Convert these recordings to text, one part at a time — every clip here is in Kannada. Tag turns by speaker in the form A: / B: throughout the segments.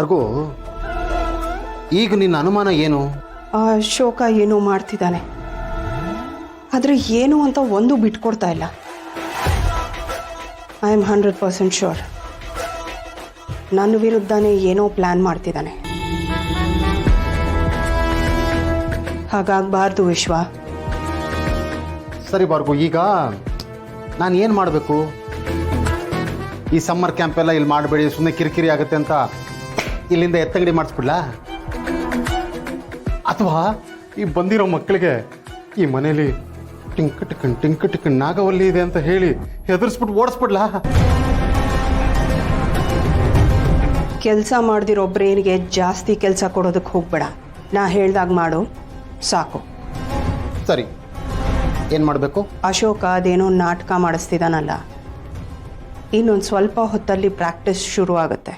A: ಭಾರ್ಗೋ, ಈಗ ನಿನ್ನ ಅನುಮಾನ ಏನು?
B: ಅಶೋಕ ಏನೋ ಮಾಡ್ತಿದ್ದಾನೆ, ಆದರೆ ಏನು ಅಂತ ಒಂದು ಬಿಟ್ಕೊಡ್ತಾ ಇಲ್ಲ. ಐ ಆಮ್ 100% ಶ್ಯೂರ್ ನನ್ನ ವಿರುದ್ಧನೇ ಏನೋ ಪ್ಲ್ಯಾನ್ ಮಾಡ್ತಿದ್ದಾನೆ. ಹಾಗಾಗಬಾರ್ದು ವಿಶ್ವ.
A: ಸರಿ ಭಾರ್ಗೋ, ಈಗ ನಾನು ಏನು ಮಾಡಬೇಕು? ಈ ಸಮ್ಮರ್ ಕ್ಯಾಂಪೆಲ್ಲ ಇಲ್ಲಿ ಮಾಡಬೇಡಿ, ಸುಮ್ಮನೆ ಕಿರಿಕಿರಿ ಆಗುತ್ತೆ ಅಂತ ಇಲ್ಲಿಂದ ಎತ್ತಂಗಡಿ ಮಾಡಿಸ್ಬಿಡ್ಲಾ? ಅಥವಾ ಈ ಬಂದಿರೋ ಮಕ್ಕಳಿಗೆ ಈ ಮನೇಲಿ ಟಿಂಕ್ ಟಿಕ್ಕಣ್ ನಾಗವಲ್ಲಿ ಇದೆ ಅಂತ ಹೇಳಿ ಹೆದರ್ಸ್ಬಿಟ್ಟು ಓಡಿಸ್ಬಿಡ್ಲಾ?
B: ಕೆಲಸ ಮಾಡ್ದಿರೋ ಬ್ರೇನ್ಗೆ ಜಾಸ್ತಿ ಕೆಲಸ ಕೊಡೋದಕ್ಕೆ ಹೋಗ್ಬೇಡ. ನಾ ಹೇಳ್ದಾಗ ಮಾಡು ಸಾಕು.
A: ಸರಿ, ಏನು ಮಾಡಬೇಕು?
B: ಅಶೋಕ ಅದೇನೋ ನಾಟಕ ಮಾಡಿಸ್ತಿದ್ದಾನಲ್ಲ, ಇನ್ನೊಂದು ಸ್ವಲ್ಪ ಹೊತ್ತಲ್ಲಿ ಪ್ರಾಕ್ಟೀಸ್ ಶುರು ಆಗುತ್ತೆ.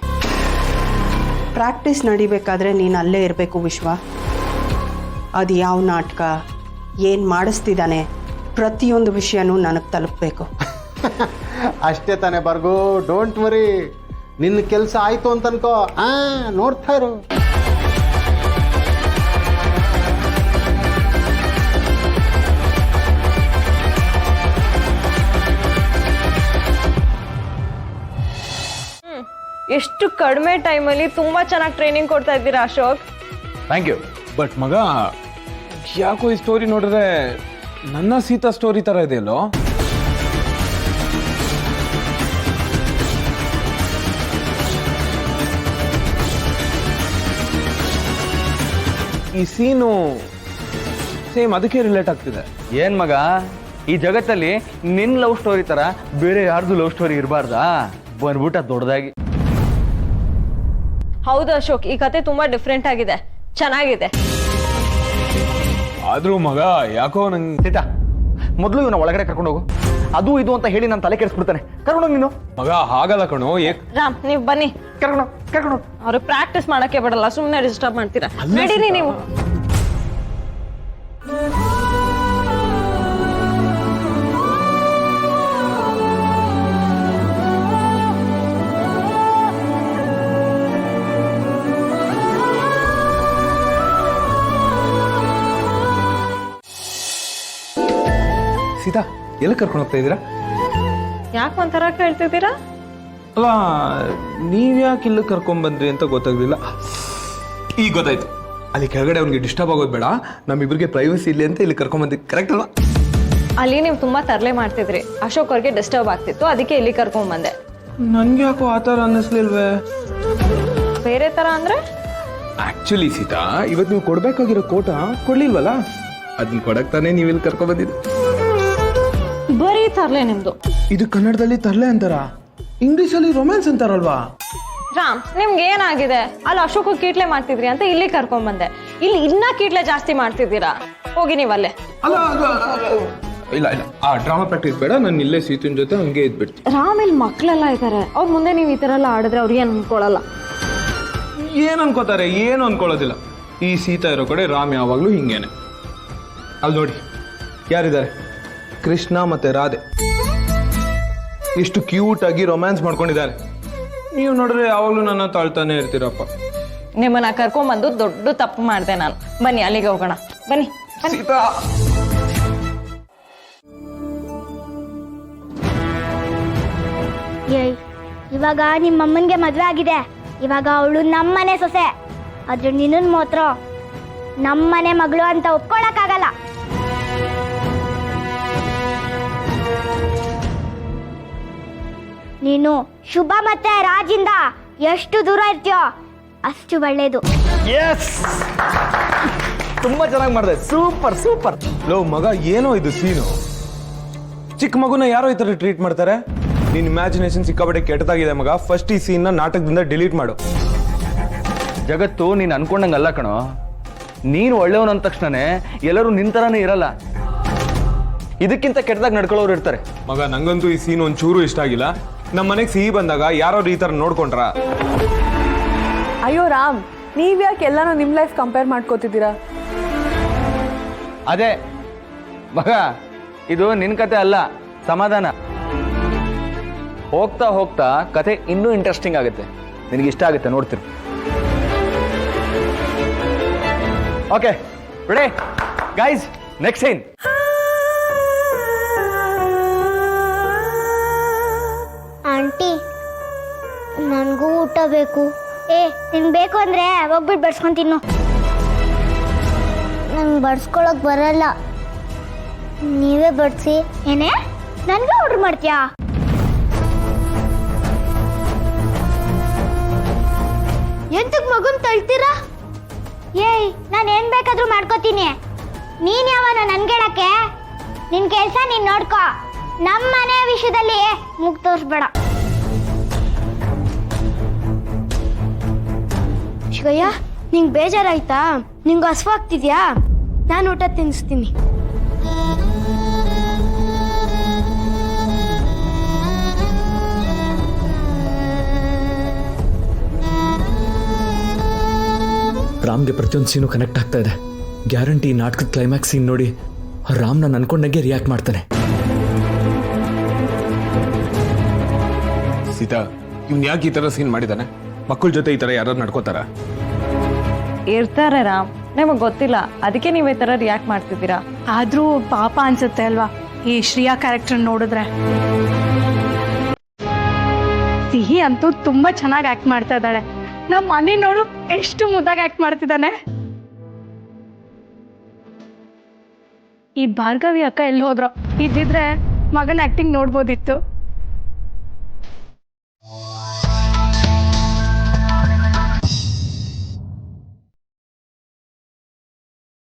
B: ಪ್ರಾಕ್ಟೀಸ್ ನಡಿಬೇಕಾದ್ರೆ ನೀನು ಅಲ್ಲೇ ಇರಬೇಕು ವಿಶ್ವ. ಅದು ಯಾವ ನಾಟಕ, ಏನು ಮಾಡಿಸ್ತಿದ್ದಾನೆ, ಪ್ರತಿಯೊಂದು ವಿಷಯನೂ ನನಗೆ ತಲುಪಬೇಕು.
A: ಅಷ್ಟೇ ತಾನೇ ಭಾರ್ಗೋ, ಡೋಂಟ್ ವರಿ. ನಿನ್ನ ಕೆಲಸ ಆಯಿತು ಅಂತ ಅನ್ಕೋ. ನೋಡ್ತಾ ಇರು.
C: ಎಷ್ಟು ಕಡಿಮೆ ಟೈಮಲ್ಲಿ ತುಂಬಾ ಚೆನ್ನಾಗಿ ಟ್ರೈನಿಂಗ್ ಕೊಡ್ತಾ ಇದ್ದೀರಾ ಅಶೋಕ್.
D: Thank you. ಬಟ್ ಮಗ, ಯಾಕೋ ಈ ಸ್ಟೋರಿ ನೋಡಿದ್ರೆ ನನ್ನ ಸೀತಾ ಸ್ಟೋರಿ ತರ ಇದೆಯಲ್ಲೋ? ಈ ಸೀನು ಸೇಮ್ ಅದಕ್ಕೆ ರಿಲೇಟ್ ಆಗ್ತಿದೆ.
E: ಏನ್ ಮಗ, ಈ ಜಗತ್ತಲ್ಲಿ ನಿನ್ ಲವ್ ಸ್ಟೋರಿ ತರ ಬೇರೆ ಯಾರ್ದು ಲವ್ ಸ್ಟೋರಿ ಇರಬಾರ್ದಾ? ಬಂದ್ಬಿಟ್ಟ ದೊಡ್ಡದಾಗಿ.
C: ಹೌದು ಅಶೋಕ್, ಈ ಕತೆ ತುಂಬಾ ಡಿಫ್ರೆಂಟ್ ಆಗಿದೆ, ಚೆನ್ನಾಗಿದೆ.
D: ಆದ್ರೂ ಮಗ ಯಾಕೋ ನಂಗೆ
E: ಸೀತಾ, ಮೊದಲು ಇವನ ಒಳಗಡೆ ಕರ್ಕೊಂಡು ಹೋಗು. ಅದು ಇದು ಅಂತ ಹೇಳಿ ನಾನು ತಲೆ ಕೆಡಿಸ್ಬಿಡ್ತಾನೆ. ಕರ್ಕೊಂಡೋಗಿ ನೀನು.
D: ಮಗ ಹಾಗಲ್ಲ ಕಣೋ.
C: ರಾಮ್, ನೀವು ಬನ್ನಿ.
E: ಕರ್ಕೊಂಡು
C: ಅವ್ರು ಪ್ರಾಕ್ಟೀಸ್ ಮಾಡಕ್ಕೆ ಬಿಡಲ್ಲ, ಸುಮ್ಮನೆ ಡಿಸ್ಟರ್ಬ್ ಮಾಡ್ತೀರಾ. ನಡೀರಿ ನೀವು.
D: ಸೀತಾ, ಎಲ್ಲಿ ಕರ್ಕೊಂಡು ಹೋಗ್ತಾ ಇದ್ದೀರಾ?
C: ಯಾಕೆ ಒಂಥರ ಕೇಳ್ತಿದ್ದೀರಾ?
D: ಅಲ್ಲ, ನೀವ್ಯಾಕೆ ಇಲ್ಲಿ ಕರ್ಕೊಂಡ್ಬಂದ್ರಿ ಅಂತ ಗೊತ್ತಾಗ್ಲಿಲ್ಲ. ಈಗ ಗೊತ್ತಾಯ್ತು. ಅಲ್ಲಿ ಕೆಳಗಡೆ ಅವ್ನಿಗೆ ಡಿಸ್ಟರ್ಬ್ ಆಗೋದು ಬೇಡ, ನಮ್ಮಿಬ್ರಿಗೆ ಪ್ರೈವಸಿ ಇಲ್ಲಿ ಅಂತ ಇಲ್ಲಿ ಕರ್ಕೊಂಡ್ಬಂದಿದ್ದು. ಕರೆಕ್ಟ್ ಅಲ್ವಾ?
C: ಅಲ್ಲಿ ನೀವು ತುಂಬಾ ತರಲೆ ಮಾಡ್ತಿದ್ರಿ, ಅಶೋಕ್ ಅವ್ರಿಗೆ ಡಿಸ್ಟರ್ಬ್ ಆಗ್ತಿತ್ತು, ಅದಕ್ಕೆ ಇಲ್ಲಿ ಕರ್ಕೊಂಡ್ ಬಂದೆ.
D: ನನ್ಗೆ ಯಾಕೋ ಆ ಥರ ಅನ್ನಿಸ್ಲಿಲ್ವೇ?
C: ಬೇರೆ ತರ ಅಂದ್ರೆ?
D: ಆಕ್ಚುಲಿ ಸೀತಾ, ಇವತ್ತು ನೀವು ಕೊಡ್ಬೇಕಾಗಿರೋ ಕೋಟ ಕೊಡ್ಲಿಲ್ವಲ್ಲ, ಅದನ್ನ ಕೊಡಕ್ ತಾನೇ ನೀವು ಇಲ್ಲಿ ಕರ್ಕೊಂಡ್ಬಂದಿದ್ದು.
C: ಬರೀ ತರ್ಲೆ ನಿಮ್ದು.
D: ಇದು ಕನ್ನಡದಲ್ಲಿ ತರ್ಲೆ ಅಂತಾರ, ಇಂಗ್ಲಿಷಲ್ಲಿ ರೊಮ್ಯಾನ್ಸ್ ಅಂತಾರಲ್ವಾ?
C: ರಾಮ್, ನಿಮ್ಗೆ ಏನಾಗಿದೆ? ಅಲ್ಲಿ ಅಶೋಕ ಕೀಟ್ಲೆ ಮಾಡ್ತಿದ್ರಿ ಅಂತ ಇಲ್ಲಿ ಕರ್ಕೊಂಡ್ ಬಂದೆ. ಇಲ್ಲಿ ಇನ್ನ ಕೀಟ್ಲೆ ಜಾಸ್ತಿ ಮಾಡ್ತಿದ್ದೀರಾ. ಹೋಗಿ ನೀವಲ್ಲೇ.
D: ಅಲ್ಲ, ಇಲ್ಲ ಇಲ್ಲ, ಆ ಡ್ರಾಮಾ ಪ್ರಾಕ್ಟೀಸ್ ಬೇಡ, ನಾನು ಇಲ್ಲೇ ಸೀತನ್ ಜೊತೆ ಹಂಗೆ ಇದ್ಬಿಡ್ತೀನಿ.
C: ರಾಮ್, ಇಲ್ಲಿ ಮಕ್ಳೆಲ್ಲ ಇದ್ದಾರೆ, ಅವ್ರ ಮುಂದೆ ನೀವು ಈ ತರ ಎಲ್ಲ ಆಡಿದ್ರೆ ಅವ್ರು ಏನ್ ಅನ್ಕೊಳಲ್ಲ.
D: ಏನ್ ಅನ್ಕೋತಾರೆ? ಏನು ಅನ್ಕೊಳ್ಳೋದಿಲ್ಲ. ಈ ಸೀತಾ ಇರೋ ಕಡೆ ರಾಮ್ ಯಾವಾಗ್ಲೂ ಹಿಂಗೇನೆ. ಅಲ್ಲಿ ನೋಡಿ ಯಾರಿದ್ದಾರೆ, ಕೃಷ್ಣ ಮತ್ತೆ ರಾಧೆ ಎಷ್ಟು ಕ್ಯೂಟ್ ಆಗಿ ರೊಮ್ಯಾನ್ಸ್ ಮಾಡ್ಕೊಂಡಿದ್ದಾರೆ. ನೀವು ನೋಡ್ರೆ ಯಾವಾಗ್ಲೂ ನನ್ನ ತಾಳ್ತಾನೆ ಇರ್ತೀರಪ್ಪ.
C: ನಿಮ್ಮನ್ನ ಕರ್ಕೊಂಡ್ಬಂದು ದೊಡ್ಡ ತಪ್ಪು ಮಾಡಿದೆ ನಾನು. ಬನ್ನಿ ಅಲ್ಲಿಗೆ ಹೋಗೋಣ, ಬನ್ನಿ.
D: ಸೀತಾ,
F: ಇವಾಗ ನಿಮ್ಮಮ್ಮನ್ಗೆ ಮದ್ವೆ ಆಗಿದೆ, ಇವಾಗ ಅವಳು ನಮ್ಮನೆ ಸೊಸೆ. ಆದ್ರೆ ನಿನ್ನ ಮಾತ್ರ ನಮ್ಮನೆ ಮಗಳು ಅಂತ ಒಪ್ಕೊಳಕ್ಕಾಗಲ್ಲ. ನೀನು ಶುಭ ಮತ್ತೆ ರಾಜಿಂದ ಎಷ್ಟು ದೂರ ಇರ್ತೀಯೋ ಅಷ್ಟು ಒಳ್ಳೇದು.
E: ತುಂಬಾ ಚೆನ್ನಾಗಿ ಮಾಡಿದೆ. Super super.
D: ಲೋ ಮಗ, ಏನೋ ಇದು ಸೀನು. ಚಿಕ್ಕ ಮಗುನ ಯಾರೋ ಈ ತರ ಟ್ರೀಟ್ ಮಾಡ್ತಾರೆ? ನಿನ್ ಇಮ್ಯಾಜಿನೇಷನ್ ಸಿಕ್ಕಾಪಟ್ಟೆ ಕೆಟ್ಟದಾಗಿದೆ ಮಗ. ಫಸ್ಟ್ ಈ ಸೀನ್ ನಾಟಕದಿಂದ ಡಿಲೀಟ್ ಮಾಡು.
E: ಜಗತ್ತು ನೀನು ಅನ್ಕೊಂಡಂಗಲ್ಲ ಕಣೋ. ನೀನು ಒಳ್ಳೆಯವನು ಅಂದ ತಕ್ಷಣನೇ ಎಲ್ಲರೂ ನಿಂತರನೇ ಇರಲ್ಲ, ಇದಕ್ಕಿಂತ ಕೆಟ್ಟದಾಗ ನಡ್ಕೊಳ್ಳೋರು ಇರ್ತಾರೆ.
D: ಮಗ, ನಂಗಂತೂ ಈ ಸೀನ್ ಒಂಚೂರು ಇಷ್ಟ ಆಗಿಲ್ಲ. ನಮ್ಮ ಮನೆಗೆ ಸಿಹಿ ಬಂದಾಗ ಯಾರು ಈ ತರ ನೋಡ್ಕೊಂಡ್ರ?
G: ಅಯ್ಯೋ ರಾಮ್, ನೀವ್ಯಾಕೆ ಎಲ್ಲಾನು ನಿಮ್ ಲೈಫ್ ಕಂಪೇರ್ ಮಾಡ್ಕೋತಿದ್ದೀರಾ?
E: ಅದೇ ಮಗ, ಇದು ನಿನ್ ಕತೆ ಅಲ್ಲ, ಸಮಾಧಾನ. ಹೋಗ್ತಾ ಹೋಗ್ತಾ ಕತೆ ಇನ್ನೂ ಇಂಟ್ರೆಸ್ಟಿಂಗ್ ಆಗುತ್ತೆ, ನಿನಗೆ ಇಷ್ಟ ಆಗುತ್ತೆ, ನೋಡ್ತಿರು. Okay ready guys next scene.
F: Aunty ನನಗೂ ಊಟ ಬೇಕು. ನಿಂಗೆ ಬೇಕು ಅಂದ್ರೆ ಹೋಗ್ಬಿಟ್ಟು ಬಡ್ಸ್ಕೊಂಡು ತಿನ್ನು. ನಂಗೆ ಬಡ್ಸ್ಕೊಳಕ್ ಬರಲ್ಲ, ನೀವೇ ಬಡ್ಸಿ. ಏನೇ ನನಗೆ ಆರ್ಡರ್ ಮಾಡ್ತೀಯಾ? ಎಂತಕ್ ಮಗುನ್ ತಳ್ತೀರಾ? ನಾನು ಏನ್ ಬೇಕಾದ್ರೂ ಮಾಡ್ಕೋತೀನಿ. ನೀನ್ ಯಾವನ ನನ್ಗೇಳಕ್ಕೆ? ನಿನ್ ಕೆಲ್ಸ ನೀನ್ ನೋಡ್ಕೋ, ನಮ್ಮ ಮನೆ ವಿಷಯದಲ್ಲಿ ಮುಗ್ ತೋರಿಸ್ಬೇಡ. ಶಿವಯ್ಯ, ನಿಂಗೆ ಬೇಜಾರಾಯ್ತಾ? ನಿಂಗೆ ಹಸುವಾಗ್ತಿದ್ಯಾ? ನಾನು ಊಟ ತಿನ್ನಿಸ್ತೀನಿ.
H: ರಾಮ್ಗೆ ಪ್ರತಿಯೊಂದು ಸೀನು ಕನೆಕ್ಟ್ ಆಗ್ತಾ ಇದೆ. ಗ್ಯಾರಂಟಿ ಈ ನಾಟಕದ ಕ್ಲೈಮ್ಯಾಕ್ಸ್ ಸೀನ್ ನೋಡಿ ರಾಮ್ ನಾನು ಅನ್ಕೊಂಡಂಗೆ ರಿಯಾಕ್ಟ್ ಮಾಡ್ತಾನೆ.
D: ಸೀತಾ, ಇವ್ನು ಯಾಕೆ ಈ ಥರ ಸೀನ್ ಮಾಡಿದ್ದಾನೆ? ಮಕ್ಕಳ ಜೊತೆ ಈ ಥರ ಯಾರು ನಡ್ಕೋತಾರ?
C: ಇರ್ತಾರೆ ರಾಮ್, ನಿಮಗೆ ಗೊತ್ತಿಲ್ಲ, ಅದಕ್ಕೆ ನೀವು ಈ ಥರ ರಿಯಾಕ್ಟ್ ಮಾಡ್ತಿದ್ದೀರಾ.
I: ಆದ್ರೂ ಪಾಪ ಅನ್ಸುತ್ತೆ ಅಲ್ವಾ ಈ ಶ್ರೇಯಾ ಕ್ಯಾರೆಕ್ಟರ್ ನೋಡಿದ್ರೆ. ಸಿಹಿ ಅಂತೂ ತುಂಬಾ ಚೆನ್ನಾಗಿ ಆಕ್ಟ್ ಮಾಡ್ತಾ ಇದ್ದಾಳೆ. ನಮ್ಮ ಮನೆ ನೋಡು ಎಷ್ಟು ಮುದ್ದಾಗಿ ಆಕ್ಟ್ ಮಾಡ್ತಿದ್ದಾನೆ. ಈ ಭಾರ್ಗವಿ ಅಕ್ಕ ಎಲ್ಲಿ ಹೋದ್ರು? ಇದ್ದಿದ್ರೆ ಮಗನ ಆಕ್ಟಿಂಗ್ ನೋಡ್ಬೋದಿತ್ತು.